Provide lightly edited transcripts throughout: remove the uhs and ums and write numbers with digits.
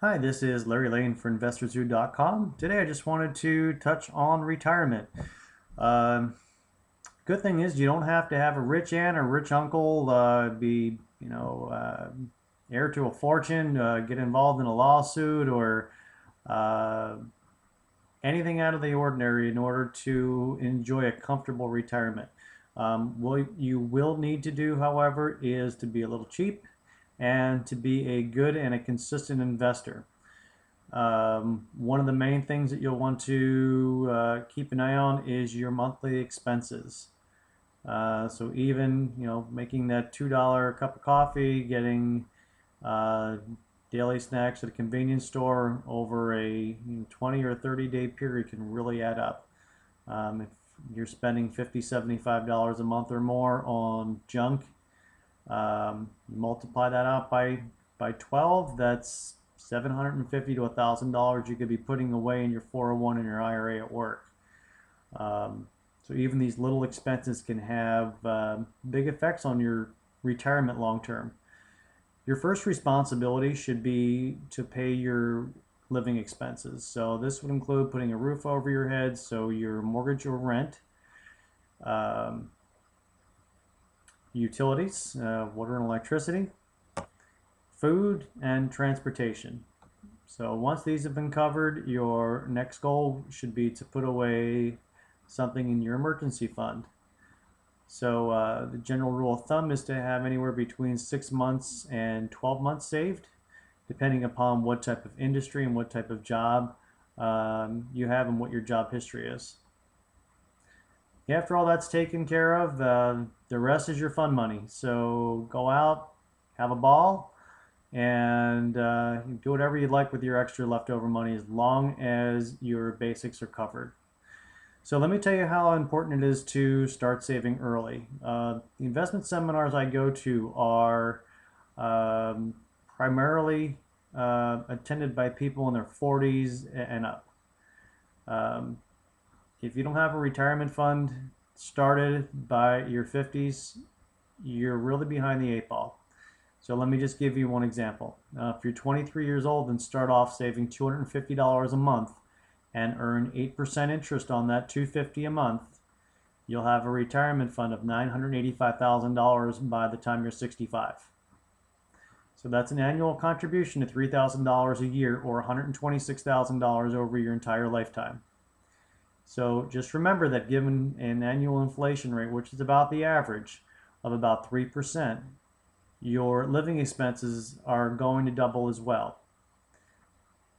Hi, this is Larry Lane for InvestorsZoo.com. Today I just wanted to touch on retirement. Um, Good thing is you don't have to have a rich aunt or rich uncle, be, heir to a fortune, get involved in a lawsuit or uh, anything out of the ordinary in order to enjoy a comfortable retirement. What you will need to do, however, is to be a little cheap and to be a good and a consistent investor. One of the main things that you'll want to keep an eye on is your monthly expenses. So even making that $2 cup of coffee, getting uh, daily snacks at a convenience store over a 20 or 30-day period can really add up. If you're spending $50, $75 a month or more on junk, multiply that out by 12, that's $750 to $1,000 you could be putting away in your 401 and your IRA at work. So even these little expenses can have big effects on your retirement long term. Your first responsibility should be to pay your living expenses. So this would include putting a roof over your head, so your mortgage or rent, um, utilities, water and electricity, food, and transportation. So once these have been covered, your next goal should be to put away something in your emergency fund. So the general rule of thumb is to have anywhere between 6 months and 12 months saved, depending upon what type of industry and what type of job you have and what your job history is. After all that's taken care of, the rest is your fun money. So go out, have a ball, and do whatever you'd like with your extra leftover money as long as your basics are covered. So let me tell you how important it is to start saving early. The investment seminars I go to are primarily attended by people in their 40s and up. Um, if you don't have a retirement fund started by your 50s, you're really behind the eight ball. So let me just give you one example. If you're 23 years old and start off saving $250 a month and earn 8% interest on that $250 a month, you'll have a retirement fund of $985,000 by the time you're 65. So that's an annual contribution to $3,000 a year or $126,000 over your entire lifetime. So just remember that given an annual inflation rate, which is about the average of about 3%, your living expenses are going to double as well.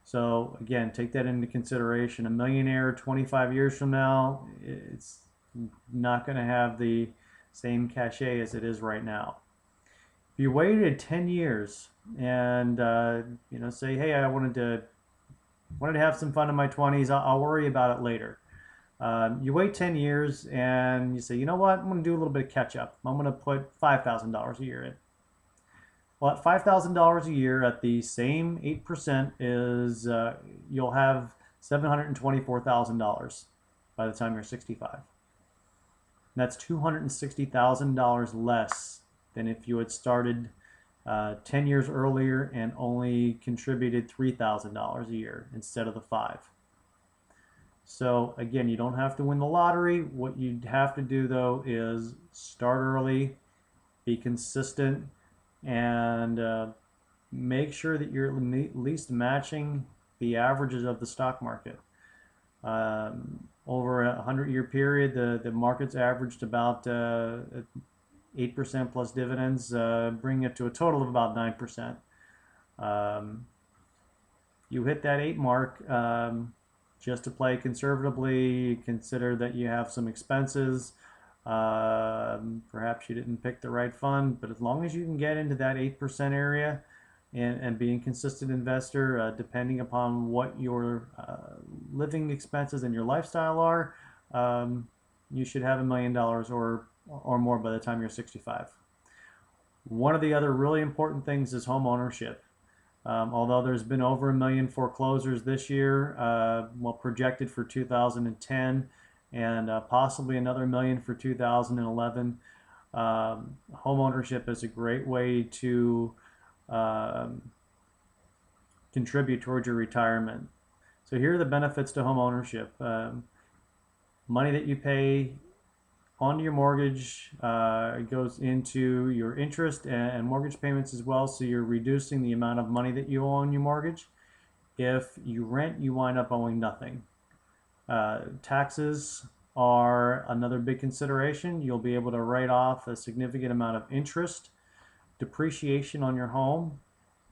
So again, take that into consideration. A millionaire 25 years from now, it's not going to have the same cachet as it is right now. If you waited 10 years and say, hey, I wanted to have some fun in my 20s, I'll worry about it later. You wait 10 years and you say, you know what, I'm going to do a little bit of catch up. I'm going to put $5,000 a year in. Well, at $5,000 a year at the same 8% is you'll have $724,000 by the time you're 65. And that's $260,000 less than if you had started 10 years earlier and only contributed $3,000 a year instead of the 5. So again, you don't have to win the lottery. What you have to do though is start early, be consistent, and make sure that you're at least matching the averages of the stock market. Over a 100-year period, the market's averaged about 8% plus dividends, bringing it to a total of about 9%. You hit that 8 mark, just to play conservatively, consider that you have some expenses. Perhaps you didn't pick the right fund, but as long as you can get into that 8% area and being a consistent investor, depending upon what your living expenses and your lifestyle are, you should have $1 million or more by the time you're 65. One of the other really important things is home ownership. Although there's been over 1 million foreclosures this year, projected for 2010, and possibly another 1 million for 2011. Home ownership is a great way to contribute towards your retirement. So here are the benefits to home ownership. Money that you pay onto your mortgage goes into your interest and mortgage payments as well, so you're reducing the amount of money that you owe on your mortgage. If you rent, you wind up owing nothing. Taxes are another big consideration. You'll be able to write off a significant amount of interest, depreciation on your home,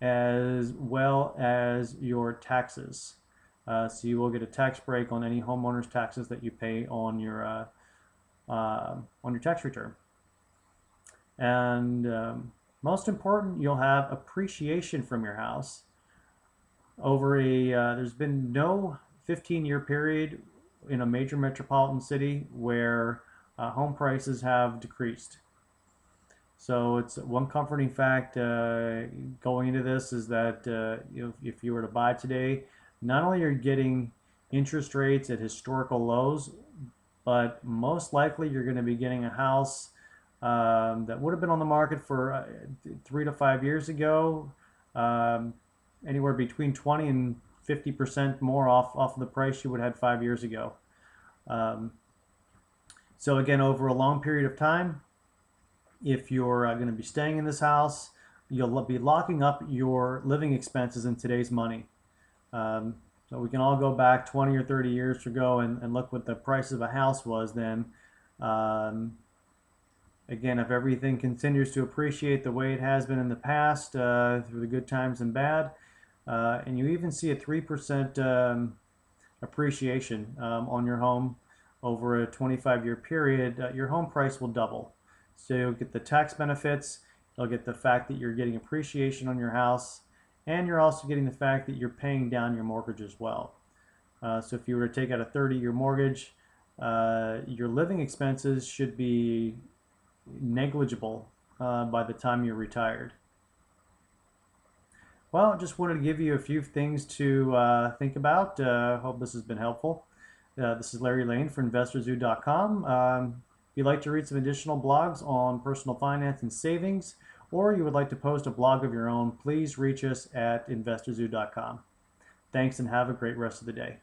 as well as your taxes. So you will get a tax break on any homeowner's taxes that you pay on your tax return. And most important, you'll have appreciation from your house. There's been no 15-year period in a major metropolitan city where home prices have decreased. So it's one comforting fact going into this is that if you were to buy today, not only are you getting interest rates at historical lows, but most likely you're going to be getting a house that would have been on the market for 3 to 5 years ago, anywhere between 20 and 50% more off the price you would have had 5 years ago. So again, over a long period of time, if you're going to be staying in this house, you'll be locking up your living expenses in today's money. So we can all go back 20 or 30 years ago and look what the price of a house was then. Again, if everything continues to appreciate the way it has been in the past, through the good times and bad, and you even see a 3% appreciation on your home over a 25-year period, your home price will double. So you'll get the tax benefits, you'll get the fact that you're getting appreciation on your house, and you're also getting the fact that you're paying down your mortgage as well. So if you were to take out a 30-year mortgage, your living expenses should be negligible by the time you're retired. Well, just wanted to give you a few things to think about. Hope this has been helpful. This is Larry Lane for InvestorZoo.com. If you'd like to read some additional blogs on personal finance and savings, or you would like to post a blog of your own, please reach us at InvestorZoo.com. Thanks and have a great rest of the day.